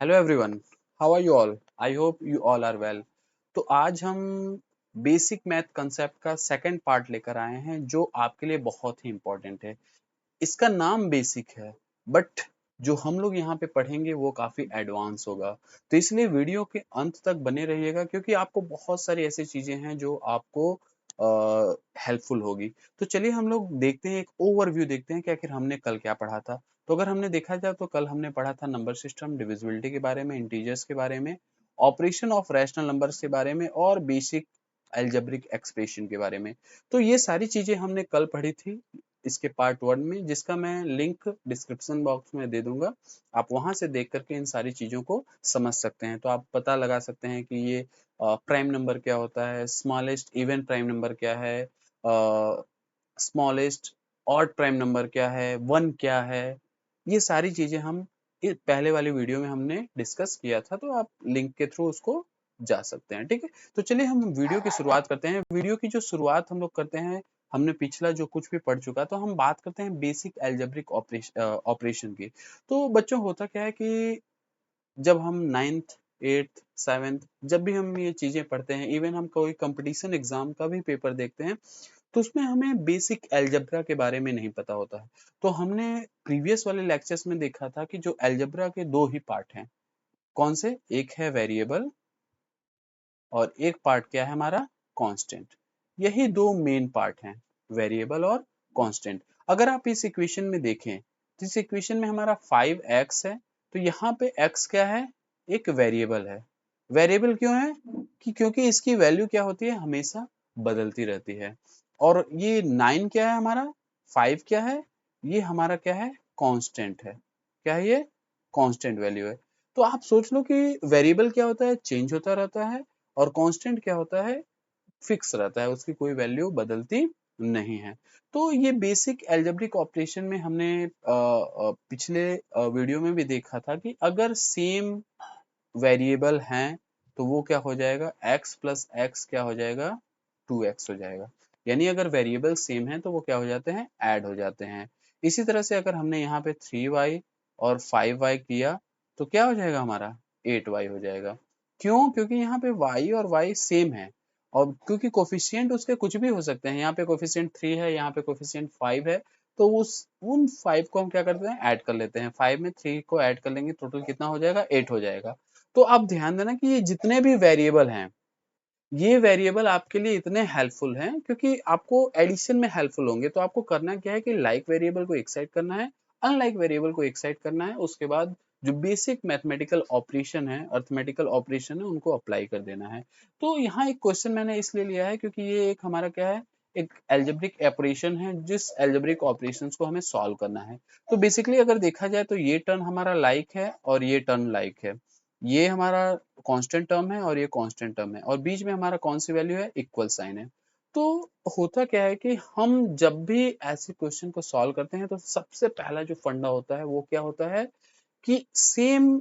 Hello everyone, how are you all? I hope you all are well. तो आज हम basic math concept का second part लेकर आए हैं जो आपके लिए बहुत ही इम्पोर्टेंट है। इसका नाम बेसिक है बट जो हम लोग यहाँ पे पढ़ेंगे वो काफी एडवांस होगा। तो इसलिए वीडियो के अंत तक बने रहिएगा क्योंकि आपको बहुत सारी ऐसी चीजें हैं जो आपको हेल्पफुल होगी। तो चलिए हम लोग देखते हैं, एक ओवरव्यू देखते हैं कि आखिर हमने कल क्या पढ़ा था। तो अगर हमने देखा जाए तो कल हमने पढ़ा था नंबर सिस्टम, डिविजिबिलिटी के बारे में, इंटीजर्स के बारे में, ऑपरेशन ऑफ रैशनल नंबर्स के बारे में और बेसिक अलजेब्रिक एक्सप्रेशन के बारे में। तो ये सारी चीजें हमने कल पढ़ी थी इसके पार्ट 1 में, जिसका मैं लिंक डिस्क्रिप्शन बॉक्स में दे दूंगा। आप वहां से देख करके इन सारी चीजों को समझ सकते हैं। तो आप पता लगा सकते हैं कि ये प्राइम नंबर क्या होता है, स्मॉलेस्ट इवन प्राइम नंबर क्या है, स्मॉलेस्ट ऑड प्राइम नंबर क्या है, वन क्या है। ये सारी चीजें हम पहले वाली वीडियो में हमने डिस्कस किया था, तो आप लिंक के थ्रू उसको जा सकते हैं। ठीक है, तो चलिए हम वीडियो की शुरुआत करते हैं। वीडियो की जो शुरुआत हम लोग करते हैं, हमने पिछला जो कुछ भी पढ़ चुका, तो हम बात करते हैं बेसिक अलजेब्रिक ऑपरेशन की। तो बच्चों, होता क्या है कि जब हम नाइन्थ, एट्थ, सेवेंथ, जब भी हम ये चीजें पढ़ते हैं, इवन हम कोई कंपटीशन एग्जाम का भी पेपर देखते हैं, तो उसमें हमें बेसिक अलजेब्रा के बारे में नहीं पता होता है। तो हमने प्रीवियस वाले लेक्चर्स में देखा था कि जो अलजेब्रा के दो ही पार्ट हैं। कौन से? एक है वेरिएबल और एक पार्ट क्या है हमारा? कांस्टेंट। यही दो मेन पार्ट हैं, वेरिएबल और कांस्टेंट। अगर आप इस इक्वेशन में देखें तो इस इक्वेशन में हमारा 5x है, तो यहाँ पे x क्या है? एक वेरिएबल है। वेरिएबल क्यों है? क्योंकि इसकी वैल्यू क्या होती है? हमेशा बदलती रहती है। और ये 9 क्या है हमारा? 5 क्या है? ये हमारा क्या है? कांस्टेंट है। क्या है ये? कांस्टेंट वैल्यू है। तो आप सोच लो कि वेरिएबल क्या होता है? चेंज होता रहता है। और कांस्टेंट क्या होता है? फिक्स रहता है, उसकी कोई वैल्यू बदलती नहीं है। तो ये बेसिक अलजेब्रिक ऑपरेशन में हमने पिछले वीडियो में भी देखा था कि अगर सेम वेरिएबल हैं तो वो क्या हो जाएगा? x प्लस एक्स क्या हो जाएगा? 2x हो जाएगा। यानी अगर वेरिएबल सेम है तो वो क्या हो जाते हैं? ऐड हो जाते हैं। इसी तरह से अगर हमने यहाँ पे 3y और 5y किया तो क्या हो जाएगा हमारा? 8y हो जाएगा। क्यों? क्योंकि यहाँ पे y और y सेम है। और क्योंकि कोफिशिएंट उसके कुछ भी हो सकते हैं, यहाँ पे कोफिशिएंट 3 है, यहाँ पे कोफिशिएंट 5 है, तो उस उन 5 को हम क्या करते हैं? ऐड कर लेते हैं। 5 में 3 को ऐड कर लेंगे, टोटल कितना हो जाएगा? 8 हो जाएगा। तो आप ध्यान देना कि ये जितने भी वेरिएबल हैं, ये वेरिएबल आपके लिए इतने हेल्पफुल हैं क्योंकि आपको एडिशन में हेल्पफुल होंगे। तो आपको करना क्या है कि लाइक वेरिएबल को एक साइड करना है, अनलाइक वेरिएबल को एक साइड करना है। उसके बाद जो बेसिक मैथमेटिकल ऑपरेशन है, अर्थमेटिकल ऑपरेशन है, उनको अप्लाई कर देना है। तो यहाँ एक क्वेश्चन मैंने इसलिए लिया है क्योंकि ये एक हमारा क्या है? एक एल्जेब्रिक ऑपरेशन है, जिस एल्जेब्रिक ऑपरेशंस को हमें सॉल्व करना है। तो बेसिकली अगर देखा जाए तो ये टर्म हमारा लाइक है और ये टर्म लाइक है। ये हमारा कांस्टेंट टर्म है और ये कांस्टेंट टर्म है, और बीच में हमारा कौन सी वैल्यू है? इक्वल साइन है। तो होता क्या है कि हम जब भी ऐसे क्वेश्चन को सॉल्व करते हैं तो सबसे पहला जो फंडा होता है वो क्या होता है कि सेम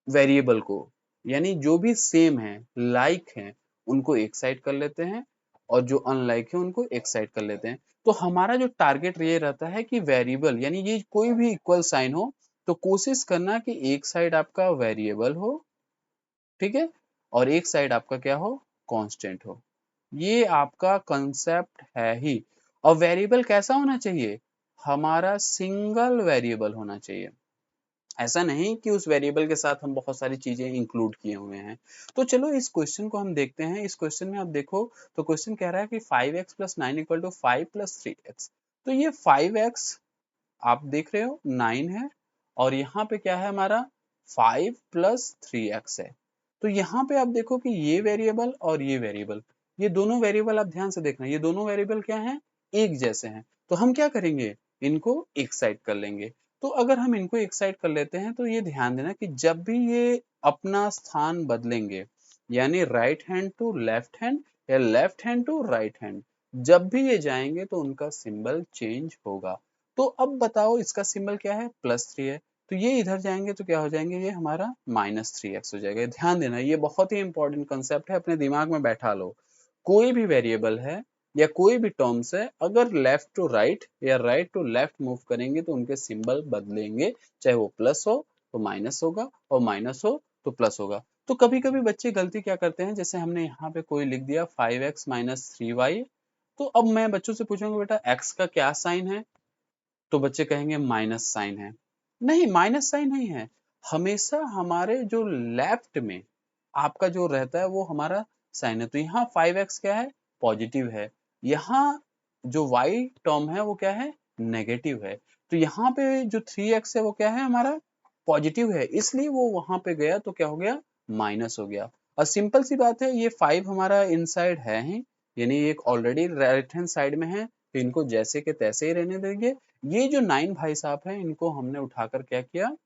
वेरिएबल को, यानी जो भी सेम है, लाइक है, उनको एक साइड कर लेते हैं और जो अनलाइक है उनको एक साइड कर लेते हैं। तो हमारा जो टारगेट ये रहता है कि वेरिएबल, यानी ये कोई भी इक्वल साइन हो तो कोशिश करना कि एक साइड आपका वेरिएबल हो, ठीक है, और एक साइड आपका क्या हो? कांस्टेंट हो। ये आपका कंसेप्ट है ही। और वेरिएबल कैसा होना चाहिए? हमारा सिंगल वेरिएबल होना चाहिए। ऐसा नहीं कि उस वेरिएबल के साथ हम बहुत सारी चीजें इंक्लूड किए हुए हैं। तो चलो इस क्वेश्चन को हम देखते हैं। इस क्वेश्चन में आप देखो तो क्वेश्चन कह रहा है कि 5x plus 9 equal to 5 plus 3x। तो ये 5x आप देख रहे हो 9 है, और यहाँ पे क्या है हमारा? 5 प्लस 3x है। तो यहाँ पे आप देखो कि ये वेरिएबल और ये वेरिएबल, ये दोनों वेरिएबल आप ध्यान से देखना, ये दोनों वेरिएबल क्या हैं? एक जैसे हैं। तो हम क्या करेंगे? इनको एक साइड कर लेंगे। तो अगर हम इनको एक साइड कर लेते हैं तो ये ध्यान देना कि जब भी ये अपना स्थान बदलेंगे, यानी right hand to left hand या left hand to right hand, जब भी ये जाएंगे तो उनका सिंबल चेंज होगा। तो अब बताओ इसका सिंबल क्या है? +3 है। तो ये इधर जाएंगे तो क्या हो जाएंगे? ये हमारा -3x हो जाएगा। ध्यान देना, ये बहुत ही इंपॉर्टेंट कंसेप्ट है, अपने दिमाग में बैठा लो। कोई भी वेरिएबल है या कोई भी टर्म्स है, अगर लेफ्ट टू राइट या राइट टू लेफ्ट मूव करेंगे तो उनके सिंबल बदलेंगे, चाहे वो प्लस हो तो माइनस होगा और माइनस हो तो प्लस होगा। तो कभी कभी बच्चे गलती क्या करते हैं, जैसे हमने यहाँ पे कोई लिख दिया 5x माइनस 3y, तो अब मैं बच्चों से पूछूंगा बेटा x का क्या साइन है, तो बच्चे कहेंगे माइनस साइन है। नहीं, माइनस साइन नहीं है, हमेशा हमारे जो लेफ्ट में आपका जो रहता है वो हमारा साइन है। तो यहाँ 5x क्या है, पॉजिटिव है, यहाँ जो y टर्म है वो क्या है, नेगेटिव है। तो यहाँ पे जो 3x है वो क्या है, हमारा पॉजिटिव है, इसलिए वो वहां पे गया तो क्या हो गया, माइनस हो गया। और सिंपल सी बात है, ये 5 हमारा इनसाइड है ही, यानी एक ऑलरेडी राइट हैंड साइड में है, तो इनको जैसे के तैसे ही रहने देंगे। ये जो 9 भाई साहब हैं, इनको हमने उठाकर क्या किया,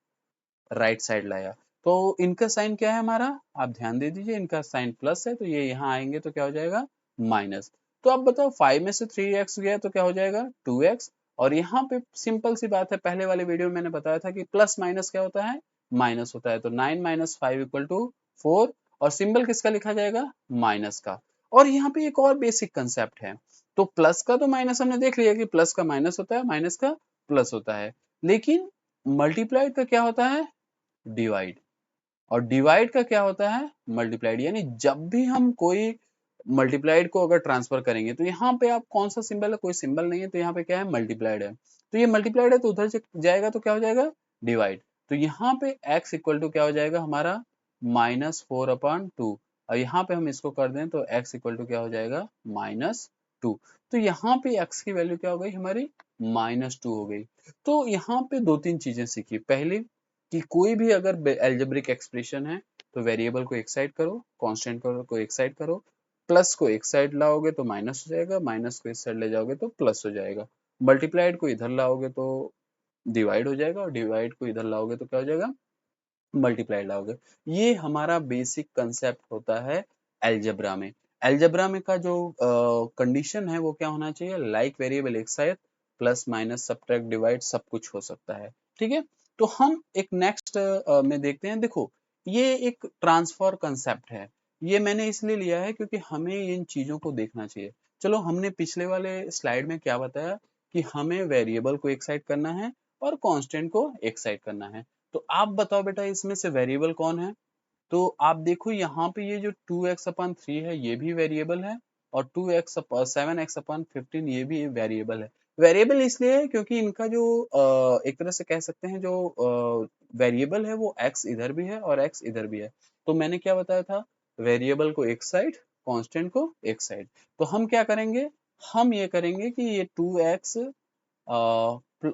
राइट साइड लाया। तो इनका साइन क्या है हमारा, आप ध्यान दे दीजिए, इनका साइन प्लस है, तो ये यहाँ आएंगे तो क्या हो जाएगा, माइनस। तो अब बताओ 5 में से 3x गया तो क्या हो जाएगा, 2x। और यहाँ पे सिंपल सी बात है, पहले वाले वीडियो में मैंने बताया था कि प्लस माइनस क्या होता है, माइनस होता है। तो 9 माइनस 5 इक्वल टू 4, और सिंबल किसका लिखा जाएगा, माइनस का। और यहाँ पे एक और बेसिक कंसेप्ट है, तो प्लस का तो माइनस हमने देख लिया कि प्लस का माइनस होता है, माइनस का प्लस होता है, लेकिन मल्टीप्लाइड का क्या होता है, डिवाइड। और डिवाइड का क्या होता है, मल्टीप्लाइड। यानी जब भी हम कोई मल्टीप्लाइड को अगर ट्रांसफर करेंगे, तो यहाँ पे आप कौन सा सिंबल है, कोई सिंबल नहीं है, तो यहाँ पे क्या है, मल्टीप्लाइड है। तो ये मल्टीप्लाइड है तो उधर से जाएगा तो क्या हो जाएगा, डिवाइड। तो यहाँ पे x इक्वल टू क्या हो जाएगा हमारा, -4/2। और यहाँ पे हम इसको कर दें तो x इक्वल टू क्या हो जाएगा, -2। तो यहाँ पे x की वैल्यू क्या हो गई हमारी, -2 हो गई। तो यहाँ पे दो तीन चीजें सीखी। पहली कि कोई भी अगर एल्जेब्रिक एक्सप्रेशन है, तो वेरिएबल को एक साइड करो, कांस्टेंट को एक साइड करो, प्लस को एक साइड लाओगे तो माइनस हो जाएगा, माइनस को इस साइड ले जाओगे तो प्लस हो जाएगा, मल्टीप्लाइड को इधर लाओगे तो डिवाइड हो जाएगा, और डिवाइड को इधर लाओगे तो क्या हो जाएगा, मल्टीप्लाई लाओगे। ये हमारा बेसिक कंसेप्ट होता है अलजेब्रा में। अलजेब्रा में का जो कंडीशन है वो क्या होना चाहिए, लाइक वेरिएबल एक side, plus minus subtract divide सब कुछ हो सकता है। ठीक है, तो हम एक नेक्स्ट में देखते हैं। देखो, ये एक ट्रांसफर कंसेप्ट है, ये मैंने इसलिए लिया है क्योंकि हमें इन चीजों को देखना चाहिए। चलो, हमने पिछले वाले स्लाइड में क्या बताया कि हमें वेरिएबल को एक साइड करना है और कांस्टेंट को एक साइड करना है। तो आप बताओ बेटा, इसमें से वेरिएबल कौन है। तो आप देखो यहाँ पे ये जो 2x/3 है ये भी वेरिएबल है, और 7x/15 ये भी वेरिएबल है। वेरिएबल इसलिए है क्योंकि इनका जो एक तरह से कह सकते हैं, जो वेरिएबल है वो x इधर भी है और x इधर भी है। तो मैंने क्या बताया था, वेरिएबल को एक साइड, कांस्टेंट को एक साइड। तो हम क्या करेंगे, हम ये करेंगे कि ये 2x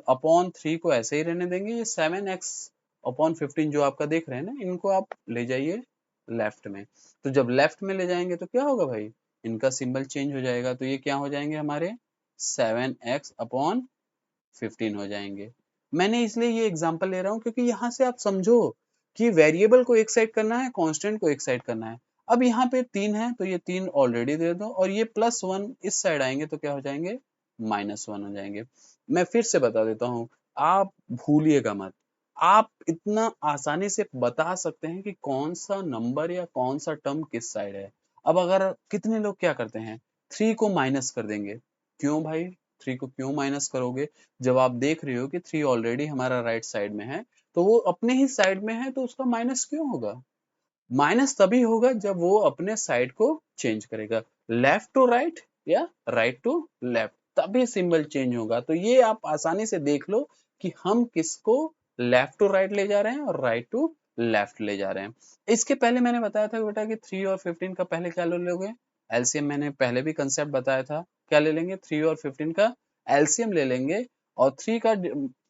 अपॉन 3 को ऐसे ही रहने देंगे, ये 7x/15 जो आपका देख रहे हैं ना, इनको आप ले जाइए लेफ्ट में। तो जब लेफ्ट में ले जाएंगे तो क्या होगा भाई, इनका सिंबल चेंज हो जाएगा, तो ये क्या हो जाएंगे हमारे 7x/15 हो जाएंगे। मैंने इसलिए ये एग्जांपल ले रहा हूँ क्योंकि यहाँ से आप समझो कि वेरिएबल को एक साइड करना है, कांस्टेंट को एक साइड करना है। अब यहाँ पे 3 है तो ये 3 ऑलरेडी दे दो, और ये +1 इस साइड आएंगे तो क्या हो जाएंगे, -1 हो जाएंगे। मैं फिर से बता देता हूँ, आप भूलिएगा मत। आप इतना आसानी से बता सकते हैं कि कौन सा नंबर या कौन सा टर्म किस साइड है। अब अगर कितने लोग क्या करते हैं, 3 को माइनस कर देंगे। क्यों भाई, 3 को क्यों माइनस करोगे, जब आप देख रहे हो कि 3 ऑलरेडी हमारा राइट साइड में है, तो वो अपने ही साइड में है, तो उसका माइनस क्यों होगा। माइनस तभी होगा जब वो अपने साइड को चेंज करेगा, लेफ्ट टू राइट या राइट टू लेफ्ट, तभी सिंबल चेंज होगा। तो ये आप आसानी से देख लो कि हम किसको लेफ्ट टू राइट ले जा रहे हैं और राइट टू लेफ्ट ले जा रहे हैं। इसके पहले मैंने बताया था बेटा कि 3 और 15 का पहले क्या ले लोगे, एलसीएम। मैंने पहले भी कंसेप्ट बताया था, क्या ले लेंगे, 3 और 15 का एलसीएम ले लेंगे, और 3 का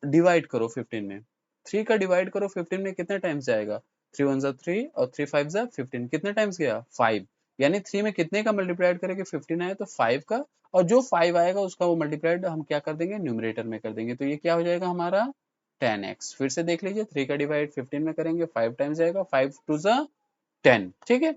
डिवाइड करो 15 में। 3 का डिवाइड करो 15 में, कितने टाइम्स जाएगा, 3 1 3 और 3 5 15, कितने टाइम्स गया, 5। यानी 3 में कितने का मल्टीप्लाइड करेंगे, 15 आया तो 5 का, और जो 5 आएगा उसका वो मल्टीप्लाइड हम क्या कर देंगे, न्यूमरेटर में कर देंगे। तो ये क्या हो जाएगा हमारा 10x। फिर से देख लीजिए, 3 का डिवाइड 15 में करेंगे, 5 टाइम्स जाएगा, 5 2 10। ठीक है,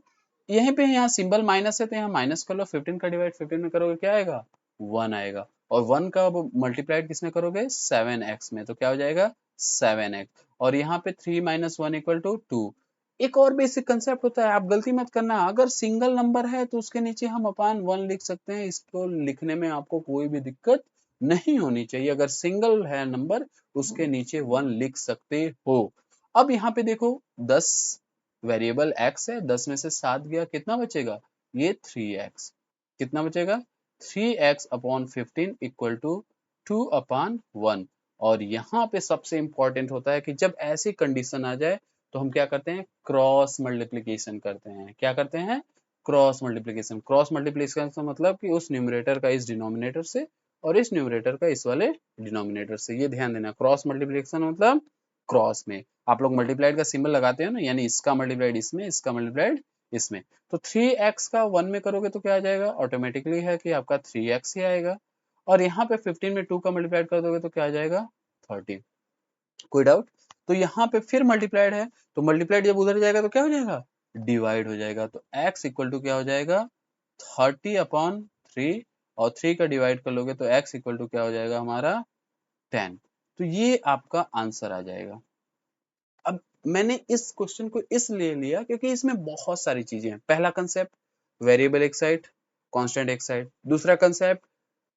यहीं पे यहाँ सिंबल माइनस है तो यहाँ माइनस कर लो, 15 का डिवाइड 15 में करोगे क्या आएगा, 1 आएगा, और 1 का मल्टीप्लाइड किसमें करोगे, 7x में, तो क्या हो जाएगा 7x। और यहाँ पे 3 - 1 = 2। एक और बेसिक कंसेप्ट होता है, आप गलती मत करना, अगर सिंगल नंबर है तो उसके नीचे हम अपान 1 लिख सकते हैं, इसको लिखने में आपको कोई भी दिक्कत नहीं होनी चाहिए। अगर सिंगल है नंबर, उसके नीचे 1 लिख सकते हो। अब यहाँ पे देखो 10 वेरिएबल x है, 10 में से 7 गया, कितना बचेगा? ये 3x। कितना बचेगा? 3x upon 15 equal to 2 upon 1। और यहाँ पे सबसे इंपॉर्टेंट होता है कि जब ऐसी कंडीशन आ जाए तो हम क्या करते हैं? क्रॉस मल्टीप्लिकेशन करते हैं। क्या करते हैं? Cross multiplication. क्रॉस मल्टीप्लिकेशन का मतलब कि उस न्यूमरेटर का इस डिनोमिनेटर से और इस न्यूमरेटर का इस वाले डिनोमिनेटर से। ये ध्यान देना, क्रॉस मल्टीप्लिकेशन मतलब क्रॉस में आप लोग मल्टीप्लाइड का सिंबल लगाते हो ना, यानी इसका मल्टीप्लाइड इसमें, इसका मल्टीप्लाइड इसमें। तो 3x का 1 में करोगे तो क्या आ जाएगा? ऑटोमेटिकली है कि आपका 3x ही आएगा। और यहाँ पे 15 में 2 का मल्टीप्लाइड कर दोगे तो क्या आ जाएगा? 30। कोई डाउट? तो यहाँ पे फिर मल्टीप्लाइड है, तो मल्टीप्लाइड जब उधर जाएगा तो क्या हो जाएगा? डिवाइड हो जाएगा। तो x इक्वल टू क्या हो जाएगा? 30 अपॉन 3, और 3 का डिवाइड कर लोगे तो x इक्वल टू क्या हो जाएगा हमारा? 10। तो ये आपका आंसर आ जाएगा। अब मैंने इस क्वेश्चन को इसलिए लिया क्योंकि इसमें बहुत सारी चीजें हैं। पहला कंसेप्ट वेरिएबल एक साइड, कांस्टेंट एक साइड। दूसरा कंसेप्ट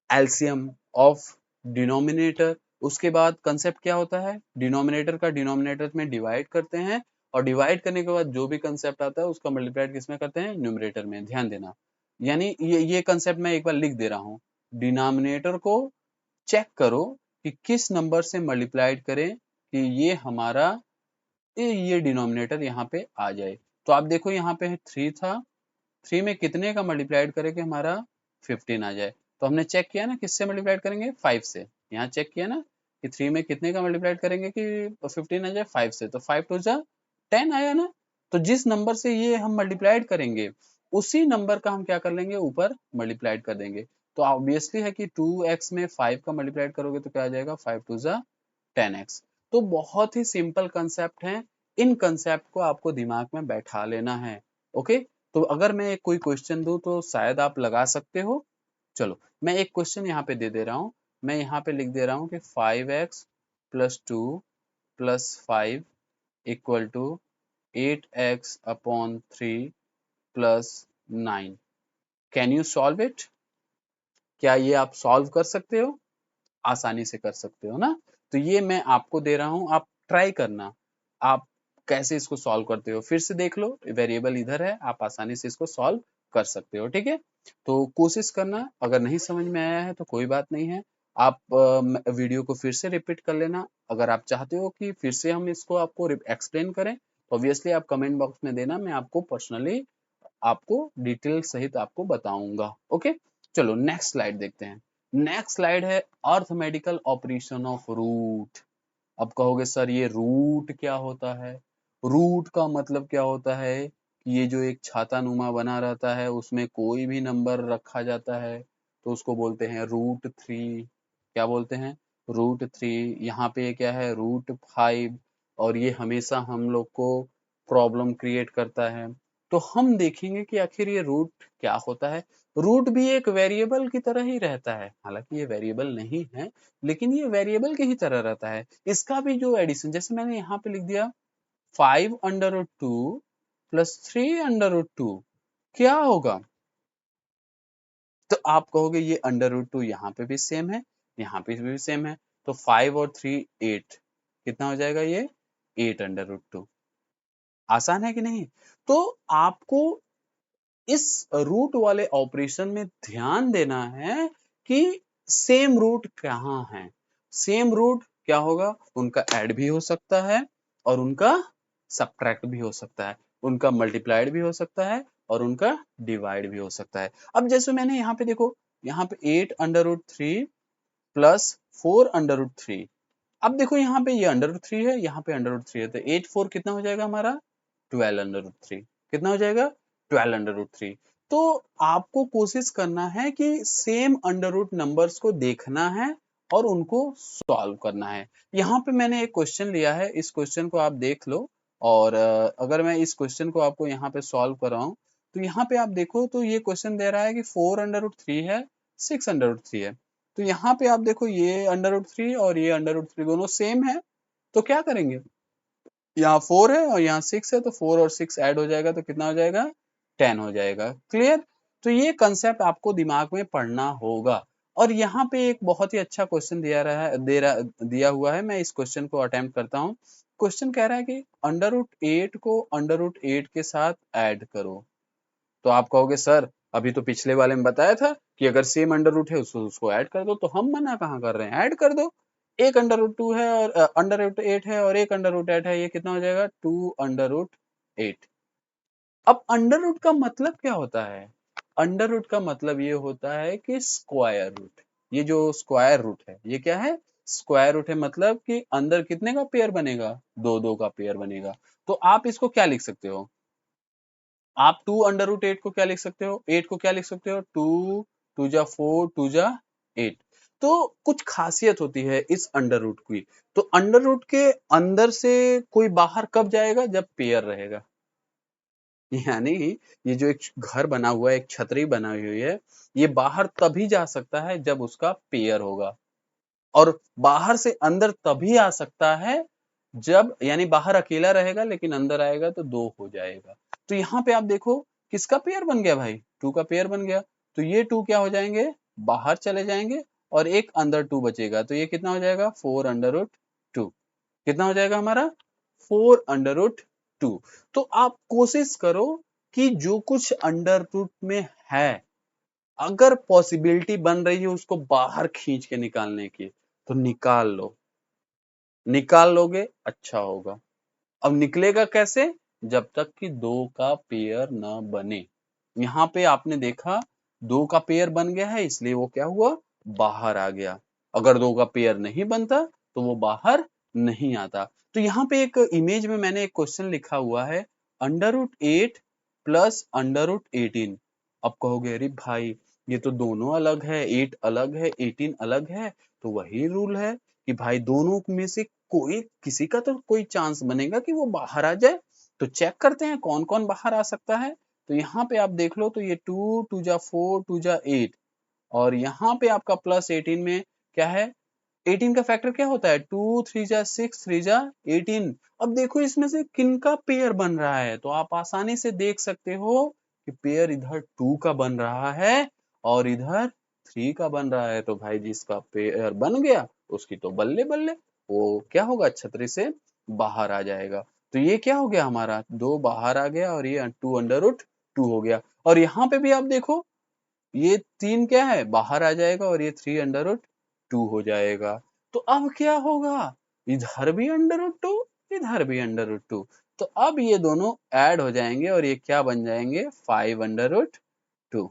एलसीएम ऑफ डिनोमिनेटर। उसके बाद कंसेप्ट क्या होता है? डिनोमिनेटर का डिनोमिनेटर में डिवाइड करते हैं, और डिवाइड करने के बाद जो भी कंसेप्ट आता है उसका मल्टीप्लाइड किसमें करते हैं? न्यूमरेटर में। ध्यान देना, यानी ये कंसेप्ट मैं एक बार लिख दे रहा हूँ। डिनोमिनेटर को चेक करो कि किस नंबर से मल्टीप्लाइड करें कि ये हमारा ये डिनोमिनेटर यहाँ पे आ जाए। तो आप देखो यहाँ पे 3 था, 3 में कितने का मल्टीप्लाइड करें कि हमारा 15 आ जाए? तो हमने चेक किया ना, किससे मल्टीप्लाइड करेंगे? 5 से। यहाँ चेक किया ना कि 3 में कितने का मल्टीप्लाइड करेंगे कि 15 आ जाए? 5 से। तो 5 टू जा 10 आया ना। तो जिस नंबर से ये हम मल्टीप्लाइड करेंगे उसी नंबर का हम क्या कर लेंगे? ऊपर मल्टीप्लाइड कर देंगे। तो ऑब्वियसली है कि 2x में 5 का मल्टीप्लाइड करोगे तो क्या आ जाएगा? 5 टू जा 10x। तो बहुत ही सिंपल कंसेप्ट है, इन कंसेप्ट को आपको दिमाग में बैठा लेना है। ओके, तो अगर मैं एक कोई क्वेश्चन दूं तो शायद आप लगा सकते हो। चलो मैं एक क्वेश्चन यहाँ पे दे दे रहा हूँ। मैं यहाँ पे लिख दे रहा हूँ कि 5x plus 2 plus 5 equal to 8x upon 3 plus 9। Can you solve it? क्या ये आप सॉल्व कर सकते हो? आसानी से कर सकते हो ना। तो ये मैं आपको दे रहा हूं, आप ट्राई करना। आप कैसे इसको सॉल्व करते हो फिर से देख लो। वेरिएबल इधर है, आप आसानी से इसको सॉल्व कर सकते हो। ठीक है, तो कोशिश करना। अगर नहीं समझ में आया है तो कोई बात नहीं है, आप वीडियो को फिर से रिपीट कर लेना। अगर आप चाहते हो कि फिर से हम इसको आपको एक्सप्लेन करें तो ऑब्वियसली आप कमेंट बॉक्स में देना, मैं आपको पर्सनली आपको डिटेल सहित आपको बताऊंगा। ओके, चलो नेक्स्ट स्लाइड देखते हैं। नेक्स्ट स्लाइड है अर्थमेटिकल ऑपरेशन ऑफ रूट। अब कहोगे सर ये रूट क्या होता है? रूट का मतलब क्या होता है कि ये जो एक छाता नुमा बना रहता है उसमें कोई भी नंबर रखा जाता है तो उसको बोलते हैं √3। क्या बोलते हैं? √3। यहाँ पे क्या है? √5। और ये हमेशा हम लोग को प्रॉब्लम क्रिएट करता है। तो हम देखेंगे कि आखिर ये रूट क्या होता है। रूट भी एक वेरिएबल की तरह ही रहता है, हालांकि ये वेरिएबल नहीं है लेकिन ये वेरिएबल की ही तरह रहता है। इसका भी जो एडिशन, जैसे मैंने यहाँ पे लिख दिया 5√2 प्लस 3√2, क्या होगा? तो आप कहोगे ये √2 यहाँ पे भी सेम है, यहाँ पे भी सेम है, तो 5 और 3 8, कितना हो जाएगा ये? 8√2। आसान है कि नहीं? तो आपको इस रूट वाले ऑपरेशन में ध्यान देना है कि सेम रूट कहाँ है। सेम रूट क्या होगा? उनका ऐड भी हो सकता है और उनका सब्ट्रैक्ट भी हो सकता है, उनका मल्टीप्लाइड भी हो सकता है और उनका डिवाइड भी हो सकता है। अब जैसे मैंने यहाँ पे देखो, यहाँ पे 8√3 प्लस 4√3। अब देखो यहाँ पे ये √3 है, यहाँ पे √3 है, तो 8 4 कितना हो जाएगा हमारा? 12√3। कितना हो जाएगा? 12√3। तो आपको कोशिश करना है कि सेम अंडर रूट नंबर्स को देखना है और उनको सॉल्व करना है। यहाँ पे मैंने एक क्वेश्चन लिया है, इस क्वेश्चन को आप देख लो। और अगर मैं इस क्वेश्चन को आपको यहाँ पे सॉल्व कराऊं तो यहाँ पे आप देखो तो ये क्वेश्चन दे रहा है कि 4√3 है, 6√3 है। तो यहाँ पे आप देखो ये √3 और ये √3 दोनों सेम है, तो क्या करेंगे? यहाँ 4 है और यहाँ 6 है, तो 4 और 6 ऐड हो जाएगा तो कितना हो जाएगा? 10 हो जाएगा। क्लियर? तो ये कंसेप्ट आपको दिमाग में पढ़ना होगा। और यहाँ पे एक बहुत ही अच्छा क्वेश्चन दिया हुआ है, मैं इस क्वेश्चन को अटेम्प्ट करता हूँ। क्वेश्चन कह रहा है कि अंडर रूट 8 को अंडर रूट 8 के साथ ऐड करो। तो आप कहोगे सर अभी तो पिछले वाले में बताया था कि अगर सेम अंडर रूट है उसको ऐड कर दो, तो हम मना कहाँ कर रहे हैं, ऐड कर दो। एक अंडर रूट 2 है और अंडर रूट 8 है और एक अंडर रूट 8 है, ये कितना हो जाएगा 2 अंडर रूट 8। अब अंडर रूट का मतलब क्या होता है? अंडर रूट का मतलब ये होता है कि स्क्वायर रूट। ये जो स्क्वायर रूट है ये क्या है? स्क्वायर रूट है, मतलब कि अंदर कितने का पेयर बनेगा? दो दो का पेयर बनेगा। तो आप इसको क्या लिख सकते हो? आप 2 अंडर रूट 8 को क्या लिख सकते हो? 8 को क्या लिख सकते हो? 2 2 जा 4 2 जा 8। तो कुछ खासियत होती है इस अंडर रूट की। तो अंडर रूट के अंदर से कोई बाहर कब जाएगा? जब पेयर रहेगा। यानी ये जो एक घर बना हुआ है, एक छतरी बनाई हुई है, ये बाहर तभी जा सकता है जब उसका पेयर होगा, और बाहर से अंदर तभी आ सकता है जब, यानी बाहर अकेला रहेगा लेकिन अंदर आएगा तो दो हो जाएगा। तो यहाँ पे आप देखो किसका पेयर बन गया भाई? 2 का पेयर बन गया। तो ये 2 क्या हो जाएंगे? बाहर चले जाएंगे और एक अंदर 2 बचेगा। तो ये कितना हो जाएगा? 4 अंडर रूट 2। कितना हो जाएगा हमारा? 4 अंडर रूट 2। तो आप कोशिश करो कि जो कुछ अंडर रूट में है, अगर पॉसिबिलिटी बन रही है उसको बाहर खींच के निकालने की, तो निकाल लो। निकाल लोगे अच्छा होगा। अब निकलेगा कैसे? जब तक कि दो का पेयर न बने। यहाँ पे आपने देखा दो का पेयर बन गया है, इसलिए वो क्या हुआ? बाहर आ गया। अगर दो का पेयर नहीं बनता तो वो बाहर नहीं आता। तो यहाँ पे एक इमेज में मैंने एक क्वेश्चन लिखा हुआ है, under root 8 plus under root 18। अब कहोगे अरे भाई ये तो दोनों अलग है, 8 अलग है 18 अलग है। तो वही रूल है कि भाई दोनों में से कोई किसी का तो कोई चांस बनेगा कि वो बाहर आ जाए। तो चेक करते हैं कौन कौन बाहर आ सकता है। तो यहाँ पे आप देख लो, तो ये 2 2 जा 4 2 जा 8, और यहाँ पे आपका प्लस 18 में क्या है? 18 का फैक्टर क्या होता है? 2 3 जा 6 3 जा 18। अब देखो इसमें से किनका पेयर बन रहा है, तो आप आसानी से देख सकते हो कि पेयर इधर 2 का बन रहा है और इधर 3 का बन रहा है। तो भाई जिसका पेयर बन गया उसकी तो बल्ले बल्ले, वो क्या होगा? छतरी से बाहर आ जाएगा। तो ये क्या हो गया हमारा? 2 बाहर आ गया और ये 2 अंडर रूट 2 हो गया। और यहाँ पे भी आप देखो ये 3 क्या है? बाहर आ जाएगा और ये 3 अंडर रूट 2 हो जाएगा। तो अब क्या होगा? इधर भी अंडर रूट 2, इधर भी अंडर रूट 2। तो अब ये दोनों ऐड हो जाएंगे और ये क्या बन जाएंगे? 5 अंडर रूट 2।